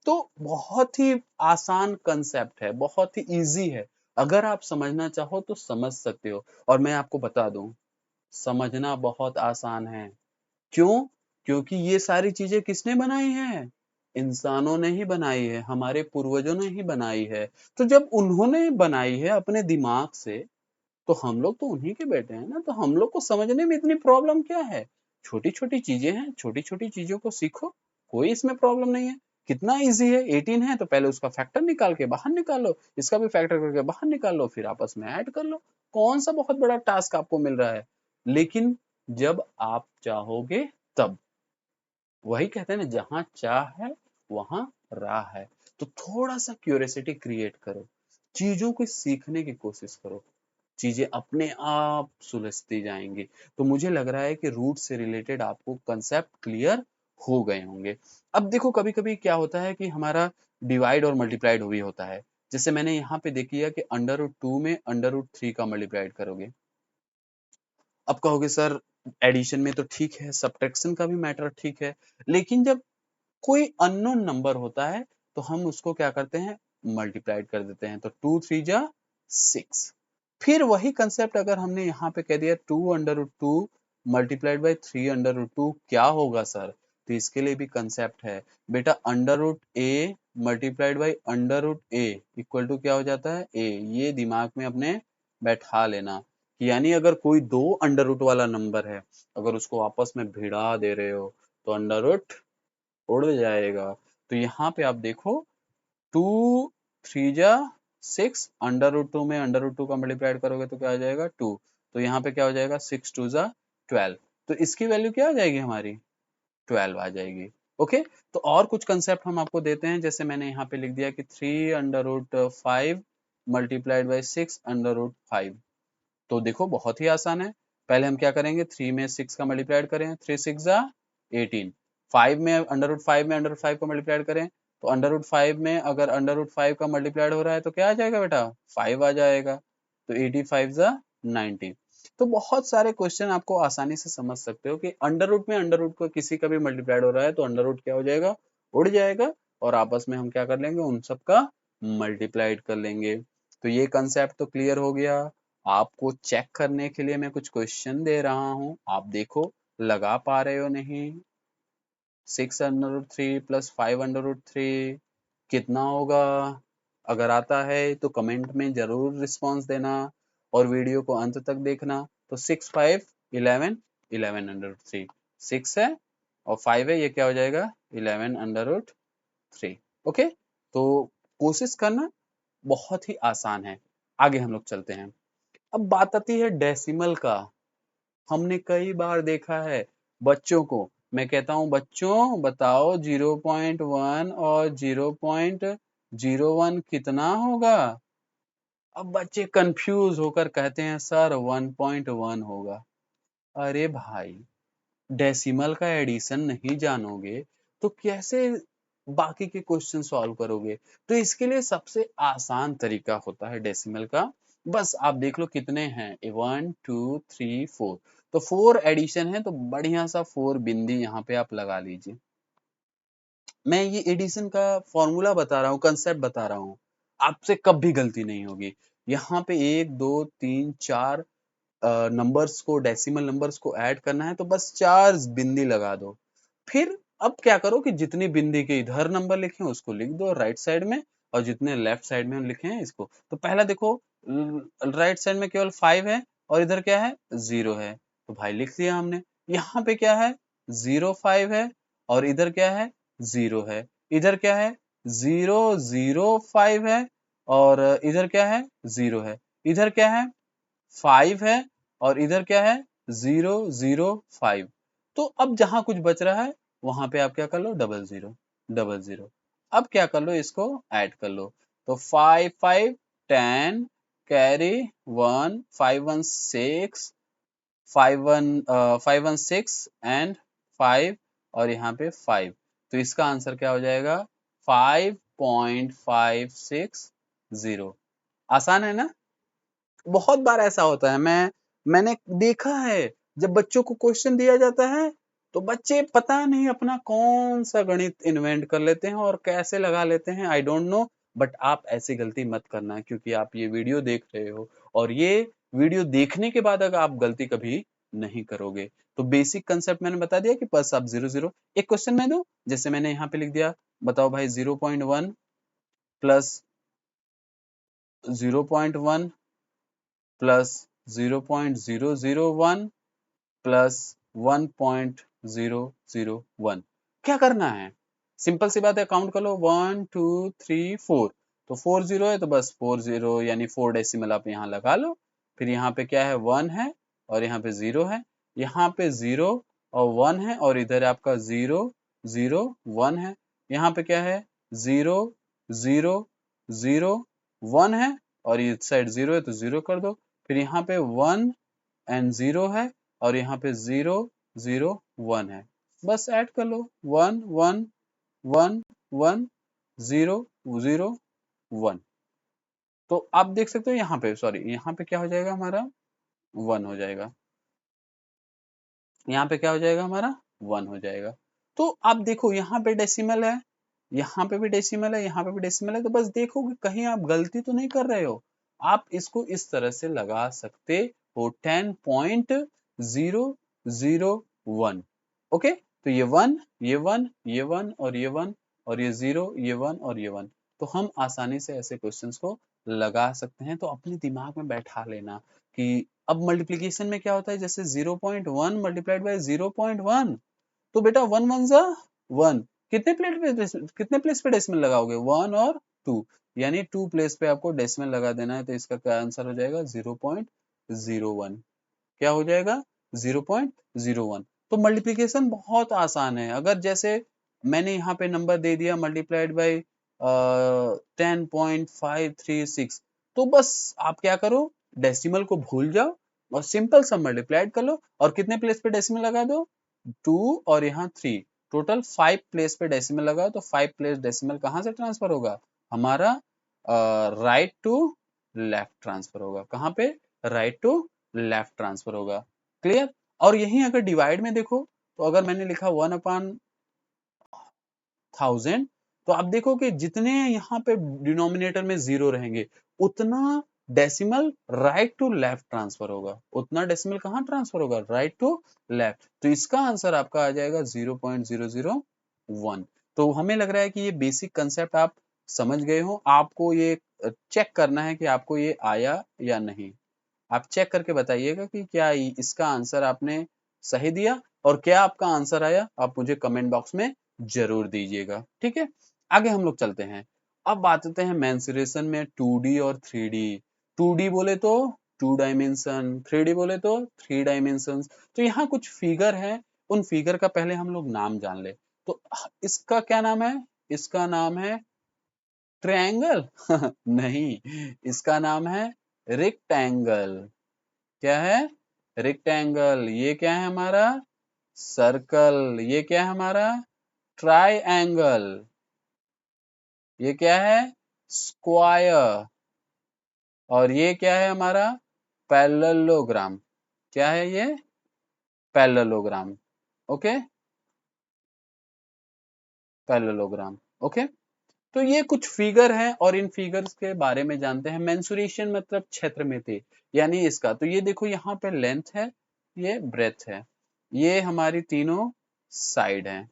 तो बहुत ही आसान कंसेप्ट है, बहुत ही इजी है। अगर आप समझना चाहो तो समझ सकते हो। और मैं आपको बता दूं, समझना बहुत आसान है। क्यों? क्योंकि ये सारी चीजें किसने बनाई हैं? इंसानों ने ही बनाई है, हमारे पूर्वजों ने ही बनाई है। तो जब उन्होंने बनाई है अपने दिमाग से, तो हम लोग तो उन्हीं के बेटे हैं ना, तो हम लोग को समझने में इतनी प्रॉब्लम क्या है? छोटी छोटी चीजें हैं, छोटी छोटी चीजों को सीखो, कोई इसमें प्रॉब्लम नहीं है। कितना इजी है, 18 है तो पहले उसका फैक्टर निकाल के बाहर निकालो, इसका भी फैक्टर करके बाहर निकाल लो, फिर आपस में ऐड कर लो। कौन सा बहुत बड़ा टास्क आपको मिल रहा है? लेकिन जब आप चाहोगे तब। वही कहते हैं ना, जहां चाह है वहां राह है। तो थोड़ा सा क्यूरियोसिटी क्रिएट करो, चीजों को सीखने की कोशिश करो, चीजें अपने आप सुलझती जाएंगी। तो मुझे लग रहा है कि रूट से रिलेटेड आपको कंसेप्ट क्लियर हो गए होंगे। अब देखो कभी कभी क्या होता है कि हमारा डिवाइड और मल्टीप्लाइड भी होता है। जैसे मैंने यहाँ पे देखी है कि अंडर रूट 2 में अंडर रूट 3 का मल्टीप्लाइड करोगे। अब कहोगे सर एडिशन में तो ठीक है, सब्ट्रैक्शन का भी मैटर ठीक है, लेकिन जब कोई अननोन नंबर होता है तो हम उसको क्या करते हैं? मल्टीप्लाइड कर देते हैं। तो 2 3 जा 6। फिर वही कंसेप्ट अगर हमने यहाँ पे कह दिया 2 under root 2 multiplied by 3 under root 2, क्या होगा सर? तो इसके लिए भी कंसेप्ट है बेटा, under root A multiplied by under root A equal to क्या हो जाता है? ए। ये दिमाग में अपने बैठा लेना कि यानी अगर कोई दो अंडर रूट वाला नंबर है, अगर उसको आपस में भिड़ा दे रहे हो तो अंडर रूट उड़ जाएगा। तो यहाँ पे आप देखो 2 3 जा 6, अंडर रूट 2 में अंडर रूट 2 का मल्टीप्लाइड करोगे तो क्या आ जाएगा? 2। तो यहाँ पे क्या हो जाएगा? 6 2 जा 12। तो इसकी वैल्यू क्या आ जाएगी हमारी? 12 आ जाएगी। ओके। तो और कुछ कंसेप्ट हम आपको देते हैं, जैसे मैंने यहाँ पे लिख दिया कि 3 under root 5 multiplied by 6 under root 5। तो देखो बहुत ही आसान है। पहले हम क्या करेंगे, 3 में 6 का मल्टीप्लाइड करें, 3 6 जा 18, 5 में अंडर रूट 5 को मल्टीप्लाइड करें, तो अंडर रूट 5 में अगर अंडर रूट 5 का मल्टीप्लाइड हो रहा है तो क्या आ जाएगा बेटा, 5 आ जाएगा, तो 85 जा 90। तो बहुत सारे क्वेश्चन आपको आसानी से समझ सकते हो कि अंडर रूट में अंडर रूट को किसी का भी मल्टीप्लाइड हो रहा है तो अंडर रूट क्या हो जाएगा, उड़ जाएगा, और आपस में हम क्या कर लेंगे, उन सब का मल्टीप्लाइड कर लेंगे। तो ये कंसेप्ट तो क्लियर हो गया। आपको चेक करने के लिए मैं कुछ क्वेश्चन दे रहा हूं, आप देखो लगा पा रहे हो नहीं। 6√3 प्लस 5√3 कितना होगा? अगर आता है तो कमेंट में जरूर रिस्पांस देना और वीडियो को अंत तक देखना। तो 6 5 11, 11√3 6 है और 5 है, ये क्या हो जाएगा 11√3। ओके, तो कोशिश करना, बहुत ही आसान है। आगे हम लोग चलते हैं। अब बात आती है डेसिमल का। हमने कई बार देखा है बच्चों को, मैं कहता हूं बच्चों बताओ 0.1 और 0.01 कितना होगा? अब बच्चे कंफ्यूज होकर कहते हैं सर 1.1 होगा। अरे भाई, डेसिमल का एडिशन नहीं जानोगे तो कैसे बाकी के क्वेश्चन सॉल्व करोगे? तो इसके लिए सबसे आसान तरीका होता है डेसिमल का। बस आप देख लो कितने हैं, 1 2 3 4, तो 4 एडिशन है, तो बढ़िया सा 4 बिंदी यहाँ पे आप लगा लीजिए। मैं ये एडिशन का फॉर्मूला बता रहा हूँ, कंसेप्ट बता रहा हूँ, आपसे कभी गलती नहीं होगी। यहाँ पे 1 2 3 4 नंबर्स को, डेसिमल नंबर्स को ऐड करना है, तो बस 4 बिंदी लगा दो। फिर अब क्या करो कि जितनी बिंदी के इधर नंबर लिखे हैं उसको लिख दो राइट साइड में, और जितने लेफ्ट साइड में लिखे हैं इसको। तो पहला देखो, राइट साइड में केवल 5 है और इधर क्या है 0 है, तो भाई लिख दिया हमने। यहाँ पे क्या है 0 5 है और इधर क्या है 0 है, इधर क्या है 0 0 5 है और इधर क्या है 0 है, इधर क्या है 5 है और इधर क्या है 0 0 5। तो अब जहां कुछ बच रहा है वहां पे आप क्या कर लो, डबल जीरो डबल जीरो। अब क्या कर लो, इसको ऐड कर लो। तो 5 5 10 कैरी 1 5 1 6 5 1 5 1 6 एंड 5 और यहाँ पे 5। तो इसका आंसर क्या हो जाएगा 5.560। आसान है ना? बहुत बार ऐसा होता है, मैंने देखा है जब बच्चों को क्वेश्चन दिया जाता है तो बच्चे पता नहीं अपना कौन सा गणित इन्वेंट कर लेते हैं और कैसे लगा लेते हैं, आई डोंट नो। बट आप ऐसी गलती मत करना, क्योंकि आप ये वीडियो देख रहे हो और ये वीडियो देखने के बाद अगर आप गलती कभी नहीं करोगे। तो बेसिक कंसेप्ट मैंने बता दिया कि बस आप 0 0 एक क्वेश्चन में दो, जैसे मैंने यहाँ पे लिख दिया, बताओ भाई 0.1 प्लस 0.1 प्लस 0.001 प्लस 1.001, क्या करना है? सिंपल सी बात है, काउंट कर लो 1 2 3 4। तो 4 0 है तो बस 4 0 यानी 4 डेसिमल आप यहाँ लगा लो। फिर यहाँ पे क्या है 1 है और यहाँ पे 0 है, यहाँ पे 0 और 1 है और इधर आपका 0 0 1 है। यहाँ पे क्या है 0 0 0 1 है और इस साइड 0 है तो 0 कर दो। फिर यहाँ पे 1 एंड 0 है और यहाँ पे 0 0 1 है, बस ऐड कर लो 1 1 1 1 0 0 1। तो आप देख सकते हो यहाँ पे, सॉरी यहाँ पे क्या हो जाएगा हमारा 1 हो जाएगा, यहाँ पे क्या हो जाएगा हमारा 1 हो जाएगा। तो आप देखो यहाँ पे डेसिमल है, यहाँ पे भी डेसिमल है, यहाँ पे भी डेसिमल है, तो बस देखो कि कहीं आप गलती तो नहीं कर रहे हो। आप इसको इस तरह से लगा सकते हो 10.001। ओके, तो ये 1 ये 1 ये 1 और ये 1 और ये 0 ये 1 और ये 1। तो हम आसानी से ऐसे क्वेश्चंस को लगा सकते हैं। तो अपने दिमाग में बैठा लेना कि अब मल्टीप्लिकेशन में क्या होता है, जैसे 0.1 मल्टीप्लाइड बाय 0.1, तो बेटा 1 1 जा 1, कितने प्लेस पे डेसिमल लगाओगे 1 और 2, यानी 2 प्लेस पे आपको डेसिमल लगा देना है। तो इसका क्या आंसर हो जाएगा 0.01, क्या हो जाएगा 0.01। तो मल्टीप्लिकेशन बहुत आसान है। अगर जैसे मैंने यहाँ पे नंबर दे दिया मल्टीप्लाइड बाय 10.536, तो बस आप क्या करो डेसिमल को भूल जाओ, और सिंपल सा मल्टीप्लाइड कर लो और कितने प्लेस पे डेसिमल लगा दो 2 और यहाँ 3, टोटल 5 प्लेस पे डेसिमल लगाओ तो 5 प्लेस डेसिमल कहाँ से ट्रांसफर होगा हमारा राइट टू लेफ्ट ट्रांसफर होगा। कहाँ पे राइट टू लेफ्ट ट्रांसफर होगा। क्लियर। और यही अगर डिवाइड में देखो तो अगर मैंने लिखा 1/1000 तो आप देखो कि जितने यहाँ पे डिनोमिनेटर में जीरो रहेंगे उतना decimal right to left transfer होगा। उतना डेसिमल कहाँ ट्रांसफर होगा राइट टू लेफ्ट। तो इसका आंसर आपका आ जाएगा 0.001। तो हमें लग रहा है कि ये बेसिक कंसेप्ट आप समझ गए हो। आपको ये चेक करना है कि आपको ये आया या नहीं। आप चेक करके बताइएगा कि क्या इसका आंसर आपने सही दिया और क्या आपका आंसर आया आप मुझे कमेंट बॉक्स में जरूर दीजिएगा। ठीक है। आगे हम लोग चलते हैं। अब बात करते हैं मेंसुरेशन में 2D और 3D। 2D बोले तो 2 डायमेंशन, 3D बोले तो 3 डायमेंशन। तो यहाँ कुछ फिगर है, उन फिगर का पहले हम लोग नाम जान ले। तो इसका क्या नाम है? इसका नाम है ट्रायंगल नहीं, इसका नाम है रेक्टेंगल। क्या है? रेक्टेंगल। ये क्या है हमारा? सर्कल। ये क्या है हमारा? ट्राइएंगल। ये क्या है? स्क्वायर। और ये क्या है हमारा? पैरेललोग्राम। क्या है ये? पैरेललोग्राम। Okay, parallelogram. ओके। तो ये कुछ फिगर हैं और इन फिगर्स के बारे में जानते हैं। मेंसुरेशन मतलब क्षेत्रमिति, यानी इसका तो ये देखो यहाँ पे लेंथ है, ये ब्रेथ है, ये हमारी तीनों साइड हैं,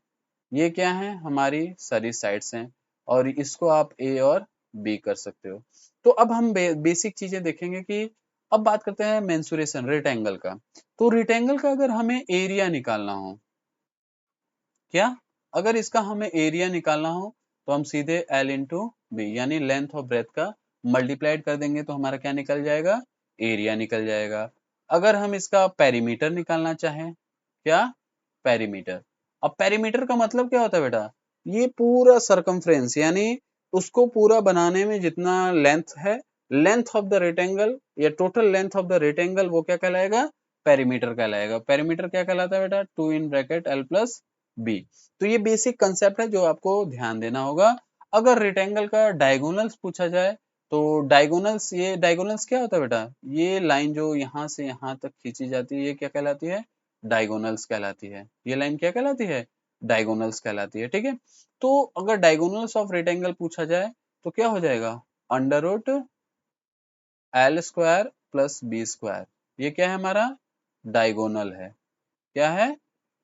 ये क्या है हमारी सारी साइड्स हैं और इसको आप ए और बी कर सकते हो। तो अब हम बेसिक चीजें देखेंगे कि अब बात करते हैं मेंसुरेशन रेक्टेंगल का। तो रेक्टेंगल का अगर हमें एरिया निकालना हो, क्या अगर इसका हमें एरिया निकालना हो तो हम सीधे L इंटू बी यानी लेंथ और ब्रेथ का मल्टीप्लाइड कर देंगे तो हमारा क्या निकल जाएगा? एरिया निकल जाएगा। अगर हम इसका पेरीमीटर निकालना चाहें, क्या? पेरीमीटर। अब पेरीमीटर का मतलब क्या होता है बेटा? ये पूरा सरकमफ्रेंस यानी उसको पूरा बनाने में जितना लेंथ है, लेंथ ऑफ द रेक्टेंगल या total length of the rectangle वो क्या कहलाएगा? पेरीमीटर कहलाएगा। पेरीमीटर क्या कहलाता है बेटा? 2 in bracket L plus B. तो ये बेसिक कंसेप्ट है जो आपको ध्यान देना होगा। अगर रेक्टेंगल का डायगोनल्स पूछा जाए तो डायगोनल्स, ये डायगोनल्स क्या होता है बेटा? ये लाइन जो यहाँ से यहाँ तक खींची जाती है ये क्या कहलाती है? डायगोनल्स कहलाती है। ये लाइन क्या कहलाती है? डायगोनल्स कहलाती है। ठीक है। तो अगर डायगोनल्स ऑफ रेक्टेंगल पूछा जाए तो क्या हो जाएगा? Under root L square plus B square. ये क्या है हमारा? डायगोनल है। क्या है?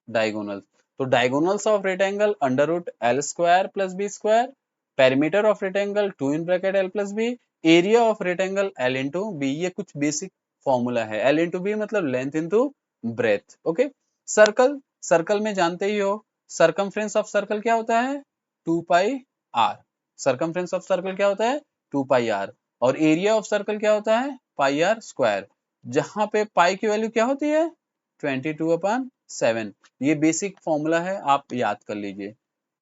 डायगोनल। तो diagonals of rectangle under root L square plus B square, perimeter of rectangle 2 in bracket L plus B, area of rectangle L into B. ये कुछ बेसिक फॉर्मूला है। एल इंटू बी मतलब length into breadth. Okay. Circle, circle में जानते ही हो circumference of circle क्या होता है? 2 पाई आर। सरकमफ्रेंस ऑफ सर्कल क्या होता है? 2 पाई आर। और एरिया ऑफ सर्कल क्या होता है? पाई आर स्क्वायर। जहां पे पाई की वैल्यू क्या होती है? 22/7। ये बेसिक फॉर्मूला है, आप याद कर लीजिए।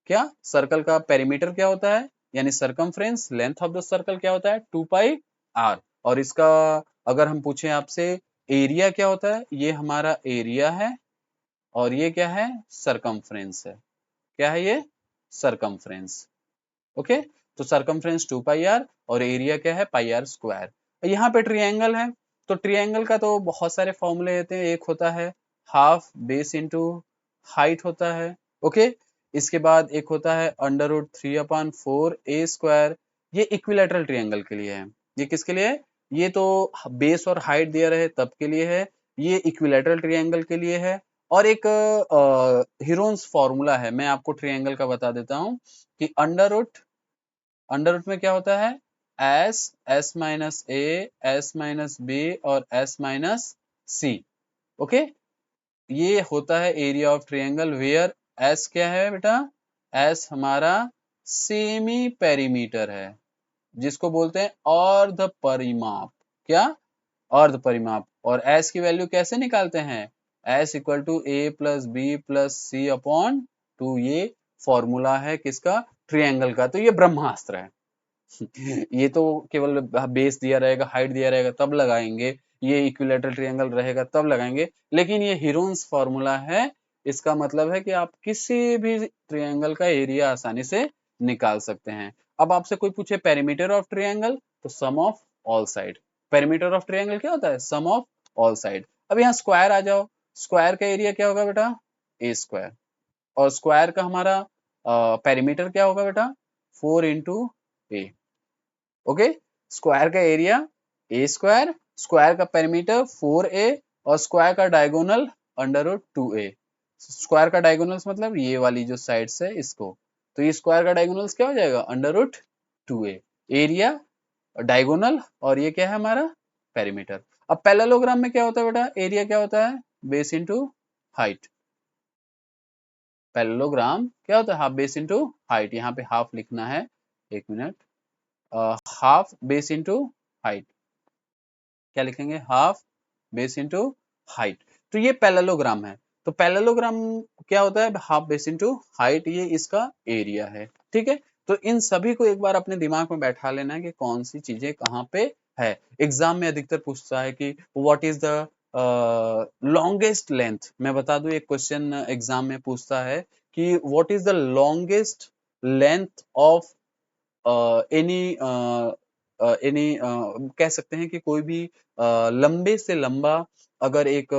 क्या सर्कल का पेरीमीटर क्या होता है यानी circumference length of the circle क्या होता है? 2 पाई आर। और इसका अगर हम पूछें आपसे एरिया क्या होता है, ये हमारा एरिया है और ये क्या है? सरकमफ्रेंस है। क्या है ये? सरकमफ्रेंस। ओके। तो सरकमफ्रेंस 2 पाई आर और एरिया क्या है? पाई आर स्क्वायर। यहाँ पे ट्रायंगल है तो ट्रायंगल का तो बहुत सारे फॉर्मूले होते हैं। एक होता है हाफ बेस इंटू हाइट होता है। ओके। इसके बाद एक होता है अंडर रूट 3/4 ए स्क्वायर। ये इक्विलैटरल ट्रायंगल के लिए है। ये किसके लिए है? ये तो बेस और हाइट दिया रहे तब के लिए है। ये इक्विलैटरल ट्रायंगल के लिए है। और एक हीरोन्स फॉर्मूला है, मैं आपको ट्रायंगल का बता देता हूँ कि अंडर रूट में क्या होता है? S, S minus A, S minus B और एस माइनस सी। ओके। ये होता है area of triangle where S क्या है बेटा? एस हमारा सेमी पेरीमीटर है जिसको बोलते हैं अर्ध परिमाप। क्या? अर्ध परिमाप। और एस की वैल्यू कैसे निकालते हैं? S equal to A plus B plus C upon 2। ये फॉर्मूला है किसका? ट्रायंगल का। तो ये ब्रह्मास्त्र है। ये तो केवल बेस दिया रहेगा, हाइट दिया रहेगा तब लगाएंगे। ये इक्विलैटरल ट्रायंगल रहेगा तब लगाएंगे, लेकिन ये हीरोन्स फॉर्मूला है। इसका मतलब है कि आप किसी भी ट्रायंगल का एरिया आसानी से निकाल सकते हैं। अब आपसे कोई पूछे पेरीमीटर ऑफ ट्रायंगल, तो sum of all side. Perimeter of triangle क्या होता है? Sum of all side. अब यहाँ स्क्वायर आ जाओ, स्क्वायर का एरिया क्या होगा बेटा? ए स्क्वायर। और स्क्वायर का हमारा पेरीमीटर क्या होगा बेटा? 4 इंटू ए। ओके, स्क्वायर का एरिया ए स्क्वायर, स्क्वायर का पेरीमीटर 4a और स्क्वायर का diagonal under root 2a। Square का डायगोनल्स मतलब ये वाली जो साइड्स है इसको, तो ये स्क्वायर का डायगोनल्स क्या हो जाएगा? Under root 2a। Area, diagonal, और ये क्या है हमारा? पेरीमीटर। अब पैरेललोग्राम में क्या होता है बेटा? एरिया क्या होता है? Base into height. पैरेललोग्राम क्या होता है? Half base into height. यहाँ पे हाफ लिखना है, एक minute. Half base into height, क्या लिखेंगे? Half base into height. तो ये पैरेललोग्राम है। तो पैरेललोग्राम क्या होता है? हाफ बेस इंटू हाइट, ये इसका एरिया है। ठीक है, तो इन सभी को एक बार अपने दिमाग में बैठा लेना है कि कौन सी चीजें कहाँ पे है। एग्जाम में अधिकतर पूछता है कि what is the longest length. मैं बता दूं, एक क्वेश्चन एग्जाम में पूछता है कि what is the longest length of any any कह सकते हैं कि कोई भी लंबे से लंबा अगर एक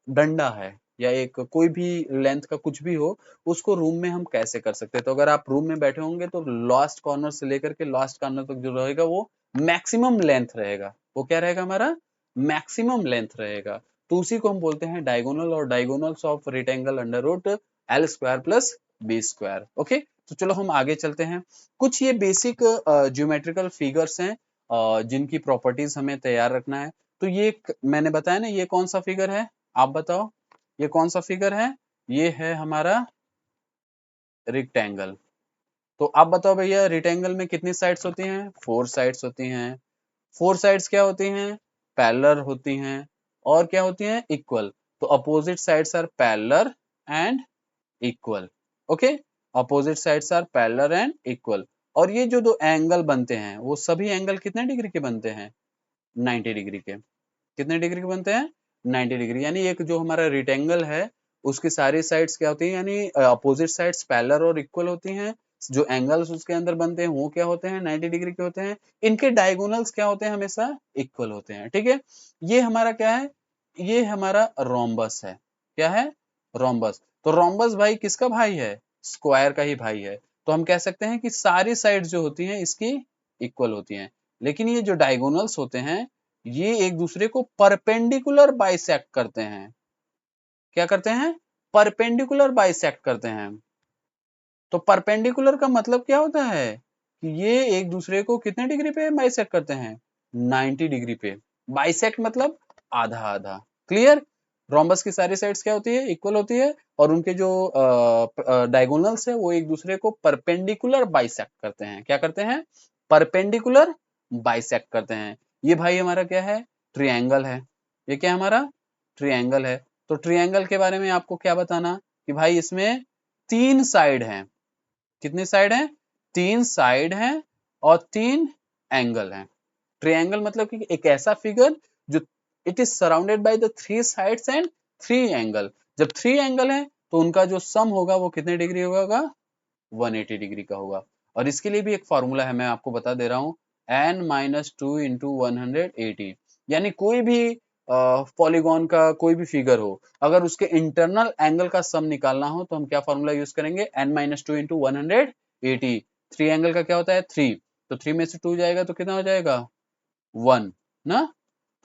डंडा है या एक कोई भी लेंथ का कुछ भी हो, उसको रूम में हम कैसे कर सकते हैं। तो अगर आप रूम में बैठे होंगे तो लास्ट कॉर्नर से लेकर के लास्ट कॉर्नर तक जो रहेगा वो मैक्सिमम लेंथ रहेगा। वो क्या रहेगा हमारा? मैक्सिमम लेंथ रहेगा। तो उसी को हम बोलते हैं डायगोनल, और diagonals of rectangle under root L square plus B square. Okay, तो चलो हम आगे चलते हैं। कुछ ये बेसिक ज्योमेट्रिकल फिगर्स हैं जिनकी प्रॉपर्टीज हमें तैयार रखना है। तो ये मैंने बताया ना, ये कौन सा फिगर है? आप बताओ, ये कौन सा फिगर है? ये है हमारा रेक्टेंगल। तो आप बताओ भैया, रेक्टेंगल में कितनी साइड्स होती हैं? 4 साइड्स होती हैं। 4 साइड्स क्या होती हैं? पैरेलल होती हैं। और क्या होती हैं? इक्वल। तो opposite sides are parallel and equal. Okay, opposite sides are parallel and equal. और ये जो दो एंगल बनते हैं वो सभी एंगल कितने डिग्री के बनते हैं? 90 डिग्री के। कितने डिग्री के बनते हैं? 90 डिग्री। यानी एक जो हमारा रेक्टेंगल है उसकी सारी साइड्स क्या होती हैं? यानी अपोजिट साइड्स पैरेलल और इक्वल होती हैं। जो एंगल्स उसके अंदर बनते हैं वो क्या होते हैं? 90 डिग्री के होते हैं। इनके डायगोनल्स क्या होते हैं? हमेशा इक्वल होते हैं। ठीक है, ये हमारा क्या है? ये हमारा रोम्बस है। क्या है? रोम्बस। तो रोम्बस भाई किसका भाई है? स्क्वायर का ही भाई है। तो हम कह सकते हैं कि सारी साइड्स जो होती हैं इसकी इक्वल होती हैं। लेकिन ये जो डायगोनल्स होते हैं ये एक दूसरे को परपेंडिकुलर बाइसेक्ट करते हैं। क्या करते हैं? परपेंडिकुलर बाइसेक्ट करते हैं। तो परपेंडिकुलर का मतलब क्या होता है? कि ये एक दूसरे को कितने डिग्री पे बाइसेक्ट करते हैं? 90 डिग्री पे। बाइसेक्ट मतलब आधा आधा। क्लियर? रोम्बस की सारी साइड्स क्या होती है? इक्वल होती है, और उनके जो डायगोनल्स है वो एक दूसरे को परपेंडिकुलर बाइसेक्ट करते हैं। क्या करते हैं? परपेंडिकुलर बाइसेक्ट करते हैं। ये भाई हमारा क्या है? ट्रायंगल है। ये क्या हमारा? ट्रायंगल है। तो ट्रायंगल के बारे में आपको क्या बताना कि भाई इसमें 3 साइड हैं। कितनी साइड हैं? 3 साइड हैं और 3 एंगल हैं। ट्रायंगल मतलब कि एक ऐसा फिगर जो it is surrounded by the 3 sides and 3 angle. जब 3 एंगल हैं तो उनका जो सम होगा वो कितने डिग्री होगा? 180 डिग्री का होगा। और इसके लिए भी एक फॉर्मूला है, मैं आपको बता दे रहा हूँ। n-2 into 180। यानी कोई भी पॉलीगॉन का कोई भी फिगर हो, अगर उसके इंटरनल एंगल का सम निकालना हो तो हम क्या फॉर्मूला यूज करेंगे? n-2 into 180। 3 एंगल का क्या होता है? 3। तो 3 में से 2 जाएगा तो कितना हो जाएगा? 1 ना।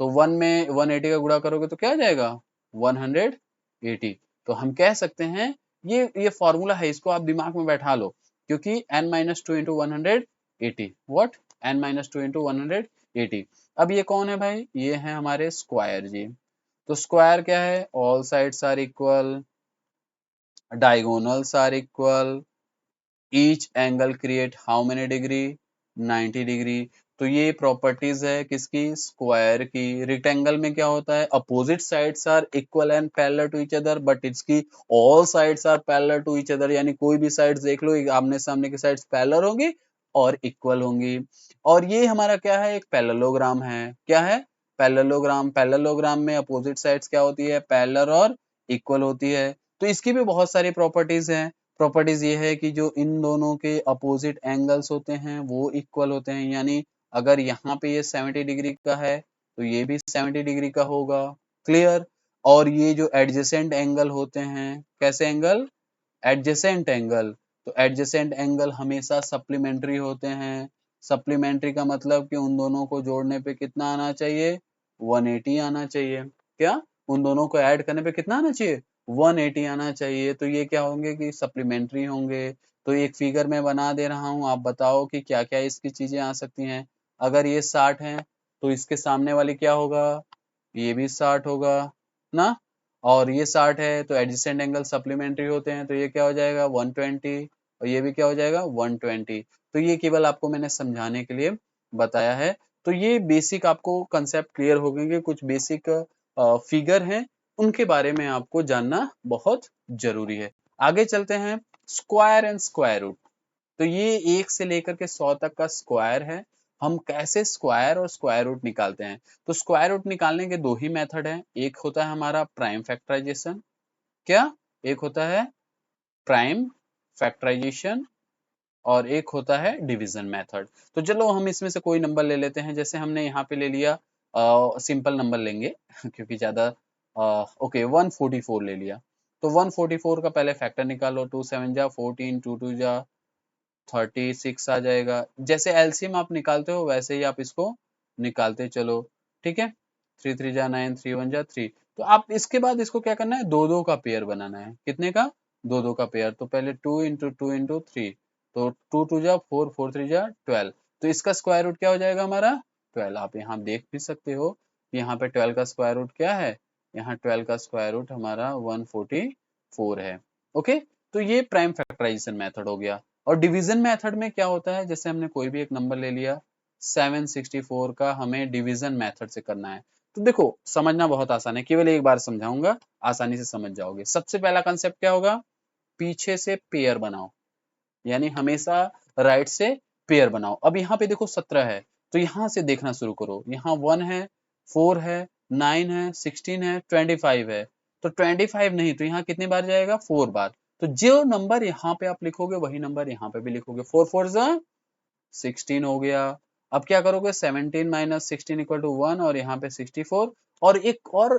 तो 1 में 180 का गुणा करोगे तो क्या आ जाएगा? 180। तो हम कह सकते हैं ये फॉर्मूला है, इसको आप दिमाग में बैठा लो, क्योंकि n-2 into 180 what? n-2 into 180। अब ये कौन है भाई? ये है हमारे स्क्वायर जी। तो स्क्वायर क्या है? All sides are equal, diagonals are equal, each angle create how many degree? 90 degree. तो ये प्रॉपर्टीज है किसकी? स्क्वायर की। रेक्टेंगल में क्या होता है? Opposite sides are equal and parallel to each other, but इसकी all sides are parallel to each other. यानी कोई भी साइड्स देख लो, आमने सामने की साइड्स पैरेलल होंगी और इक्वल होंगी। और ये हमारा क्या है? एक पैरेललोग्राम है। क्या है? पैरेललोग्राम, पैरेललोग्राम में अपोजिट साइड्स क्या होती है, पैरेलल और इक्वल होती है। तो इसकी भी बहुत सारी प्रॉपर्टीज हैं। प्रॉपर्टीज ये है कि जो इन दोनों के अपोजिट एंगल्स होते हैं वो इक्वल होते हैं, यानी अगर यहाँ पे ये 70 डिग्री का है तो ये भी 70 डिग्री का होगा। क्लियर। और ये जो एडजेसेंट एंगल होते हैं, कैसे एंगल, एडजेसेंट एंगल, तो एडजेसेंट एंगल हमेशा सप्लीमेंट्री होते हैं। सप्लीमेंट्री का मतलब कि उन दोनों को जोड़ने पे कितना आना चाहिए, 180 आना चाहिए। क्या, उन दोनों को ऐड करने पे कितना आना चाहिए, 180 आना चाहिए। तो ये क्या होंगे कि सप्लीमेंट्री होंगे। तो एक फिगर में बना दे रहा हूं, आप बताओ कि क्या क्या इसकी चीजें आ सकती हैं। अगर ये 60 है तो इसके सामने वाली क्या होगा, ये भी 60 होगा ना। और ये 60 है तो एडजेसेंट एंगल सप्लीमेंट्री होते हैं, तो ये क्या हो जाएगा 120, और ये भी क्या हो जाएगा 120। तो ये केवल आपको मैंने समझाने के लिए बताया है। तो ये बेसिक आपको कंसेप्ट क्लियर हो गए कि कुछ बेसिक फिगर हैं, उनके बारे में आपको जानना बहुत जरूरी है। आगे चलते हैं, स्क्वायर एंड स्क्वायर रूट। तो ये 1 से लेकर के 100 तक का स्क्वायर है। हम कैसे स्क्वायर और स्क्वायर रूट निकालते हैं, तो स्क्वायर रूट निकालने के दो ही मेथड हैं। एक होता है हमारा प्राइम फैक्टराइजेशन, क्या, एक होता है प्राइम फैक्टराइजेशन और एक होता है डिवीजन मेथड। तो चलो हम इसमें से कोई नंबर ले लेते हैं, जैसे हमने यहाँ पे ले लिया, सिंपल नंबर लेंगे क्योंकि ज्यादा, ओके 144 ले लिया। तो 144 का पहले फैक्टर निकालो, 2 7 जा 14, 2 2 जा 36 आ जाएगा। जैसे एलसीएम आप निकालते हो वैसे ही आप इसको निकालते चलो, ठीक है। 3 3 जा 9, 3 1 जा 3। तो आप इसके बाद इसको क्या करना है, दो दो का पेयर बनाना है। कितने का, दो दो का पेयर। तो पहले 2 इंटू 2 इंटू 3, तो 2 2 जा 4, 4 3 जा 12। तो इसका स्क्वायर रूट क्या हो जाएगा हमारा 12। आप यहाँ देख भी सकते हो कि यहाँ पे 12 का स्क्वायर रूट क्या है, यहाँ 12 का स्क्वायर रूट हमारा 144 है। ओके, तो ये प्राइम फैक्टराइजेशन मेथड हो गया। और डिवीजन मेथड में क्या होता है, जैसे हमने कोई भी एक नंबर ले लिया 764 का, हमें डिवीजन मेथड से करना है। तो देखो समझना बहुत आसान है, केवल एक बार समझाऊंगा, आसानी से समझ जाओगे। सबसे पहला कंसेप्ट क्या होगा, पीछे से पेयर बनाओ, यानी हमेशा राइट से पेयर बनाओ। अब यहाँ पे देखो 17 है, तो यहाँ से देखना शुरू करो। यहाँ 1 है, 4 है, 9 है, 16 है, 25 है। तो 25 नहीं, तो यहाँ कितनी बार जाएगा, 4 बार। तो जो नंबर यहाँ पे आप लिखोगे वही नंबर यहाँ पे भी लिखोगे। 4 4 जा 16 हो गया। अब क्या करोगे, 17 माइनस 16 इक्वल टू 1, और यहाँ पे 64। और एक और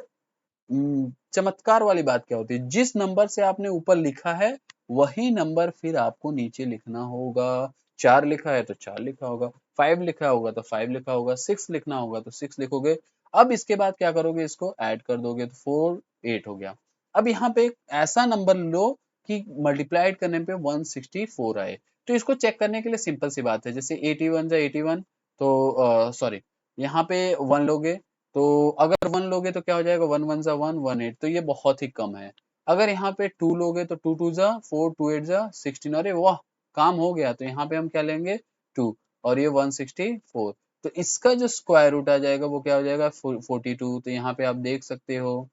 चमत्कार वाली बात क्या होती है, जिस नंबर से आपने ऊपर लिखा है वही नंबर फिर आपको नीचे लिखना होगा। 4 लिखा है तो 4 लिखा होगा, 5 लिखा होगा तो 5 लिखा होगा, 6 लिखना होगा तो 6 लिखोगे। अब इसके बाद क्या करोगे, इसको ऐड कर दोगे तो 4 8 हो गया। अब यहाँ पे एक ऐसा नंबर लो कि मल्टीप्लाइड करने पे 164 आए। तो इसको चेक करने के लिए सिंपल सी बात है, जैसे 81 जा 81, तो सॉरी यहाँ पे 1 लोगे, तो अगर 1 लोगे तो क्या हो जाएगा, 1 1 जा 1 1 8, तो ये बहुत ही कम है। अगर यहाँ पे 2 लोगे तो 2 2 जा 4, 2 8 जा 16, अरे वाह, काम हो गया। तो यहाँ पे हम क्या लेंगे 2, और ये 164। तो इसका जो स्क्वायर रूट आ जाएगा वो क्या हो जाएगा 42। तो यहाँ पे आप देख सकते हो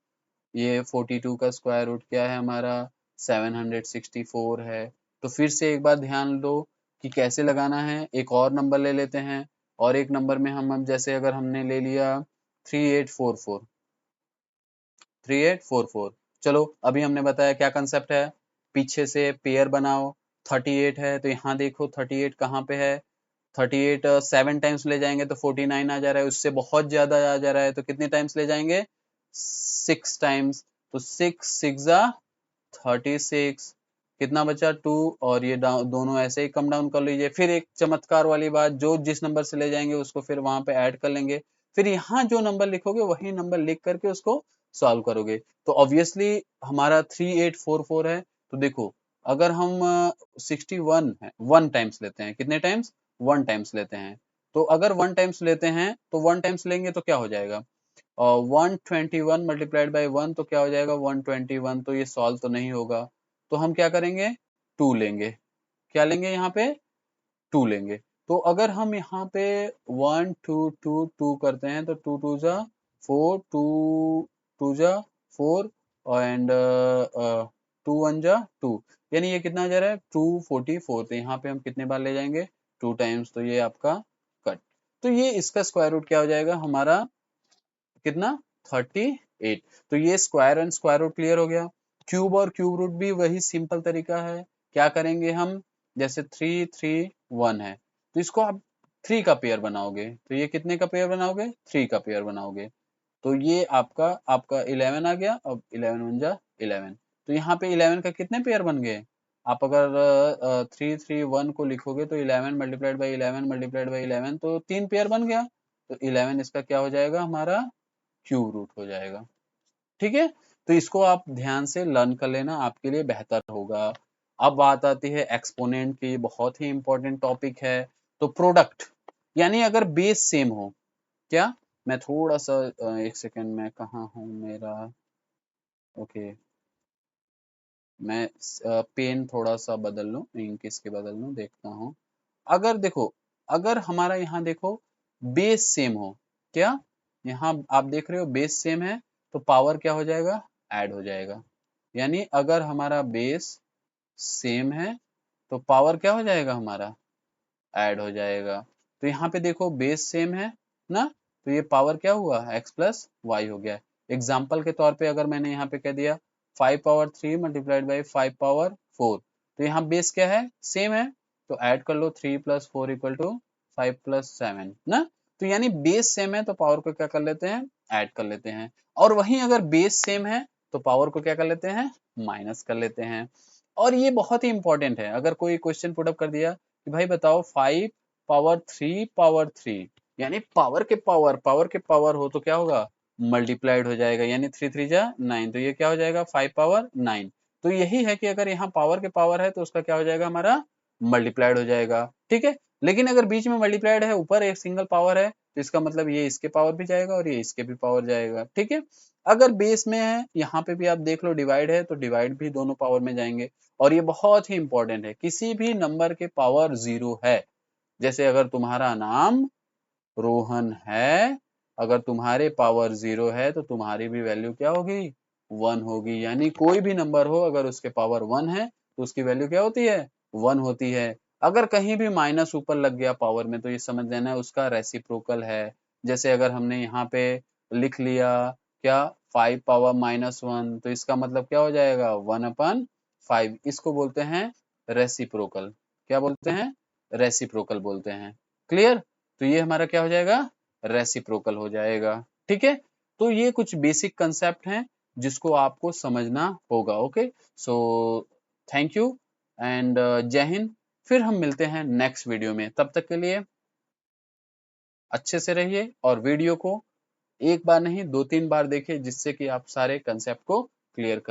ये 42 का स्क्वायर रूट क्या है हमारा 764 है। तो फिर से एक बार ध्यान दो कि कैसे लगाना है। एक और नंबर ले लेते हैं, और एक नंबर में हम अब जैसे अगर हमने ले लिया 3844, 3844। चलो अभी हमने बताया क्या कंसेप्ट है, पीछे से पेयर बनाओ। 38 है तो यहाँ देखो 38 कहाँ पे है, 38 7 टाइम्स ले जाएंगे तो 49 आ जा रहा है, उससे बहुत ज्यादा आ जा रहा है तो कितने टाइम्स ले जाएंगे 6 टाइम्स। तो 6 6 जा 36, कितना बचा 2, और ये दोनों ऐसे ही कम डाउन कर लीजिए। फिर एक चमत्कार वाली बात, जो जिस नंबर से ले जाएंगे उसको फिर वहां पे ऐड कर लेंगे। फिर यहाँ जो नंबर लिखोगे वही नंबर लिख करके उसको सॉल्व करोगे। तो ऑब्वियसली हमारा 3844 है। तो देखो अगर हम 61 है 1 टाइम्स लेते हैं, कितने टाइम्स 1 टाइम्स लेते हैं। तो अगर 1 टाइम्स लेते हैं तो 1 टाइम्स लेंगे तो क्या हो जाएगा, और 121 मल्टीप्लाइड बाई 1 तो क्या हो जाएगा 121। तो ये सॉल्व तो नहीं होगा, तो हम क्या करेंगे 2 लेंगे। क्या लेंगे यहाँ पे 2 लेंगे। तो अगर हम यहाँ पे 1 2 2 2 करते हैं तो 2 2 जा 4, 2 2 जा 4, एंड 2 1 जा 2, यानी ये कितना आ जा रहा है 244। तो यहाँ पे हम कितने बार ले जाएंगे 2 टाइम्स, तो ये आपका कट। तो ये इसका स्क्वायर रूट क्या हो जाएगा हमारा कितना 38। तो ये square and square root clear हो गया। क्यूब और क्यूब रूट भी वही सिंपल तरीका है। क्या करेंगे हम, जैसे 3 3 1 है तो इसको आप 3 का पेयर बनाओगे, तो ये कितने का पेयर बनाओगे, 3 का पेयर बनाओगे। तो ये आपका आपका 11 आ गया। अब 11 वन जा 11, तो यहाँ पे 11 का कितने पेयर बन गए। आप अगर 3 3 1 को लिखोगे तो 11 मल्टीप्लाइड बाई 11 मल्टीप्लाइड बाई 11, तो 3 पेयर बन गया। तो 11 इसका क्या हो जाएगा, हमारा क्यूब रूट हो जाएगा। ठीक है, तो इसको आप ध्यान से लर्न कर लेना, आपके लिए बेहतर होगा। अब बात आती है एक्सपोनेंट की, बहुत ही इंपॉर्टेंट टॉपिक है। तो प्रोडक्ट, यानी अगर बेस सेम हो, क्या, मैं थोड़ा सा एक सेकंड में कहाँ हूँ मेरा, ओके, मैं पेन थोड़ा सा बदल लूँ, इंक इसके बदल लूँ, देखता हूँ। अगर देखो, अगर हमारा यहाँ देखो बेस सेम हो, क्या, यहाँ आप देख रहे हो बेस सेम है, तो पावर क्या हो जाएगा, ऐड हो जाएगा। यानी अगर हमारा बेस सेम है तो पावर क्या हो जाएगा, हमारा ऐड हो जाएगा। तो यहाँ पे देखो बेस सेम है ना, तो ये पावर क्या हुआ, x प्लस वाई हो गया। एग्जाम्पल के तौर पे अगर मैंने यहाँ पे कह दिया 5 पावर 3 मल्टीप्लाइड बाई 5 पावर 4, तो यहाँ बेस क्या है, सेम है, तो ऐड कर लो 3 प्लस 4 इक्वल टू 5 प्लस 7 ना। तो यानी बेस सेम है तो पावर को क्या कर लेते हैं, ऐड कर लेते हैं। और वहीं अगर बेस सेम है तो पावर को क्या कर लेते हैं, माइनस कर लेते हैं। और ये बहुत ही इंपॉर्टेंट है, अगर कोई क्वेश्चन पुटअप कर दिया कि भाई बताओ 5 पावर 3 यानी पावर के पावर हो तो क्या होगा, मल्टीप्लाइड हो जाएगा, यानी 3 3 जा 9, तो ये क्या हो जाएगा 5 पावर 9। तो यही है कि अगर यहाँ पावर के पावर है तो उसका क्या हो जाएगा, हमारा मल्टीप्लाइड हो जाएगा। ठीक है, लेकिन अगर बीच में मल्टीप्लाइड है, ऊपर एक सिंगल पावर है, तो इसका मतलब ये इसके पावर भी जाएगा और ये इसके भी पावर जाएगा। ठीक है, अगर बेस में है, यहाँ पे भी आप देख लो डिवाइड है, तो डिवाइड भी दोनों पावर में जाएंगे। और ये बहुत ही इंपॉर्टेंट है, किसी भी नंबर के पावर 0 है, जैसे अगर तुम्हारा नाम रोहन है, अगर तुम्हारे पावर 0 है तो तुम्हारी भी वैल्यू क्या होगी, 1 होगी। यानी कोई भी नंबर हो अगर उसके पावर 1 है तो उसकी वैल्यू क्या होती है, 1 होती है। अगर कहीं भी माइनस ऊपर लग गया पावर में तो ये समझ लेना उसका रेसिप्रोकल है। जैसे अगर हमने यहाँ पे लिख लिया क्या, 5 पावर -1, तो इसका मतलब क्या हो जाएगा, 1/5, इसको बोलते हैं रेसिप्रोकल। क्या बोलते हैं, रेसिप्रोकल बोलते हैं। क्लियर, तो ये हमारा क्या हो जाएगा, रेसिप्रोकल हो जाएगा। ठीक है, तो ये कुछ बेसिक कंसेप्ट हैं जिसको आपको समझना होगा। Okay, so thank you and जय हिंद। फिर हम मिलते हैं नेक्स्ट वीडियो में, तब तक के लिए अच्छे से रहिए और वीडियो को एक बार नहीं 2 3 बार देखिए, जिससे कि आप सारे कंसेप्ट को क्लियर कर